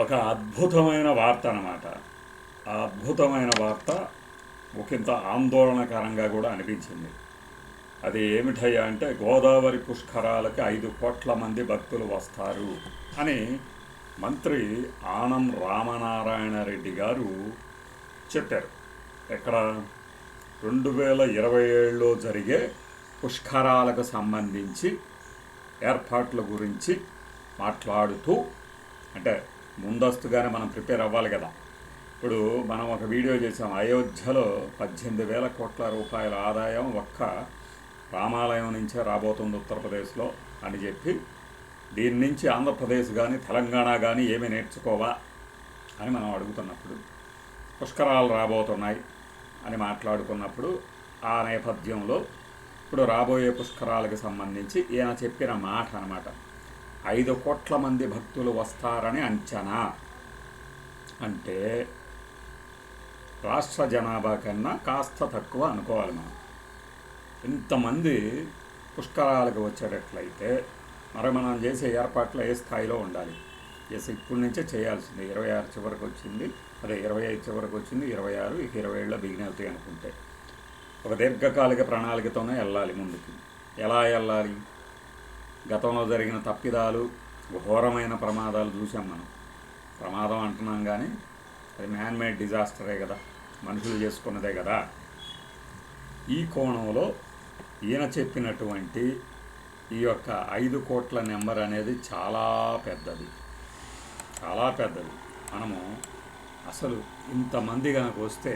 ఒక అద్భుతమైన వార్త అన్నమాట. ఆ అద్భుతమైన వార్త ఒకంత ఆందోళనకరంగా కూడా అనిపించింది. అది ఏమిటయ్యా అంటే, గోదావరి పుష్కరాలకి 5 కోట్ల మంది భక్తులు వస్తారు అని మంత్రి ఆనం రామనారాయణ రెడ్డి గారు చెప్పారు. ఎక్కడ? 2027లో జరిగే పుష్కరాలకు సంబంధించి ఏర్పాట్ల గురించి మాట్లాడుతూ, అంటే ముందస్తుగానే మనం ప్రిపేర్ అవ్వాలి కదా. ఇప్పుడు మనం ఒక వీడియో చేసాం, అయోధ్యలో 18,000 కోట్ల రూపాయల ఆదాయం ఒక్క రామాలయం నుంచే రాబోతుంది ఉత్తరప్రదేశ్లో అని చెప్పి, దీని నుంచి ఆంధ్రప్రదేశ్ కానీ తెలంగాణ కానీ ఏమీ నేర్చుకోవా అని మనం అడుగుతున్నప్పుడు, పుష్కరాలు రాబోతున్నాయి అని మాట్లాడుకున్నప్పుడు, ఆ నేపథ్యంలో ఇప్పుడు రాబోయే పుష్కరాలకు సంబంధించి ఈయన చెప్పిన మాట అన్నమాట. 5 కోట్ల మంది భక్తులు వస్తారని అంచనా. అంటే రాష్ట్ర జనాభా కన్నా కాస్త తక్కువ అనుకోవాలి మనం. ఇంతమంది పుష్కరాలకు వచ్చేటట్లయితే మరి మనం చేసే ఏర్పాట్లు ఏ స్థాయిలో ఉండాలి? ఇప్పటి నుంచే చేయాల్సింది. 26 చివరికి వచ్చింది, అదే 25 చివరికి వచ్చింది, 26 ఇక 27లో బిగిన్ అవుతాయి అనుకుంటే ఒక దీర్ఘకాలిక ప్రణాళికతోనే వెళ్ళాలి ముందుకు. ఎలా వెళ్ళాలి? గతంలో జరిగిన తప్పిదాలు, ఘోరమైన ప్రమాదాలు చూసాం మనం. ప్రమాదం అంటున్నాం కానీ అది మ్యాన్మేడ్ డిజాస్టరే కదా, మనుషులు చేసుకున్నదే కదా. ఈ కోణంలో ఈయన చెప్పినటువంటి ఈ యొక్క 5 కోట్ల నెంబర్ అనేది చాలా పెద్దది, చాలా పెద్దది. మనము అసలు ఇంతమంది కనుక వస్తే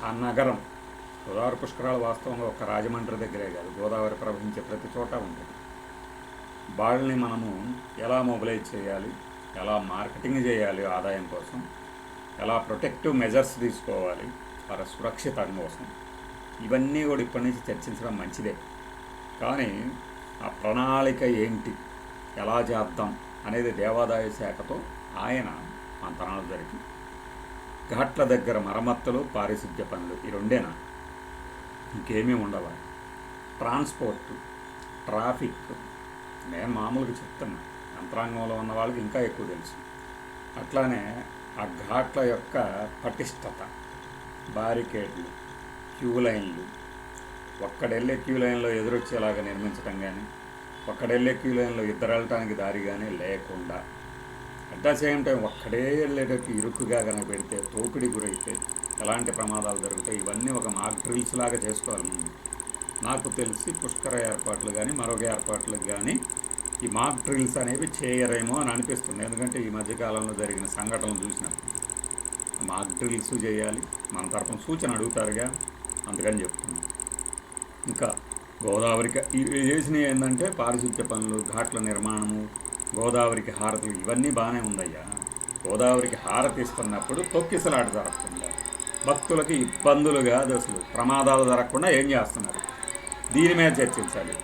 ఆ నగరం, గోదావరి పుష్కరాలు వాస్తవంగా ఒక రాజమండ్రి దగ్గరే కాదు, గోదావరి ప్రవహించే ప్రతి చోట ఉంటుంది. వాళ్ళని మనము ఎలా మొబిలైజ్ చేయాలి, ఎలా మార్కెటింగ్ చేయాలి ఆదాయం కోసం, ఎలా ప్రొటెక్టివ్ మెజర్స్ తీసుకోవాలి వారి సురక్షితం కోసం, ఇవన్నీ కూడా ఇప్పటి నుంచి చర్చించడం మంచిదే. కానీ ఆ ప్రణాళిక ఏంటి, ఎలా చేద్దాం అనేది దేవాదాయ శాఖతో ఆయన మంతనాలు జరిగి, ఘాట్ల దగ్గర మరమ్మతులు, పారిశుద్ధ్య పనులు, ఈ రెండేనా? ఇంకేమీ ఉండవా? ట్రాన్స్పోర్ట్, ట్రాఫిక్, నేను మామూలుగా చెప్తున్నా, యంత్రాంగంలో ఉన్న వాళ్ళకి ఇంకా ఎక్కువ తెలుసు. అట్లానే ఆ ఘాట్ల యొక్క పటిష్టత, బారికేడ్లు, క్యూ లైన్లు, ఒక్కడెళ్ళే క్యూ లైన్లో ఎదురొచ్చేలాగా నిర్మించడం కానీ, ఒక్కడెళ్ళే క్యూ లైన్లో ఇద్దరు వెళ్ళటానికి దారి కానీ లేకుండా, అట్ ద సేమ్ టైం ఒక్కడే వెళ్ళేటట్టు ఇరుకుగా కనుక పెడితే, తోపిడి గురైతే ఎలాంటి ప్రమాదాలు జరుగుతాయి, ఇవన్నీ ఒక మాక్ డ్రిల్స్ లాగా చేసుకోవాలి ముందు. నాకు తెలిసి పుష్కర ఏర్పాట్లు కానీ మరొక ఏర్పాట్లకు కానీ ఈ మాక్ డ్రిల్స్ అనేవి చేయరేమో అని అనిపిస్తుంది. ఎందుకంటే ఈ మధ్యకాలంలో జరిగిన సంఘటనలు చూసినప్పుడు మాక్ డ్రిల్స్ చేయాలి, మన తరపున సూచన అడుగుతారుగా, అందుకని చెప్తున్నాను. ఇంకా గోదావరికి ఇవి చేసినవి ఏంటంటే పారిశుద్ధ్య పనులు, ఘాట్ల నిర్మాణము, గోదావరికి హారతులు, ఇవన్నీ బాగానే ఉందయ్యా. గోదావరికి హారతి ఇస్తున్నప్పుడు తొక్కిసలాట జరగకుండా, భక్తులకి ఇబ్బందులు కాదు, అసలు ప్రమాదాలు జరగకుండా ఏం చేస్తున్నారు, దీని మీద చర్చించాలి.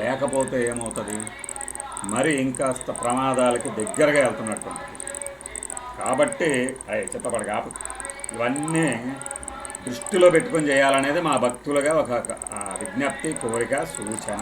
లేకపోతే ఏమవుతుంది, మరి ఇంకాస్త ప్రమాదాలకి దగ్గరగా వెళ్తున్నట్టు ఉంటుంది. కాబట్టి చిత్తపడి కాపు ఇవన్నీ దృష్టిలో పెట్టుకొని చేయాలనేది మా భక్తులుగా ఒక విజ్ఞప్తి, కోరిక, సూచన.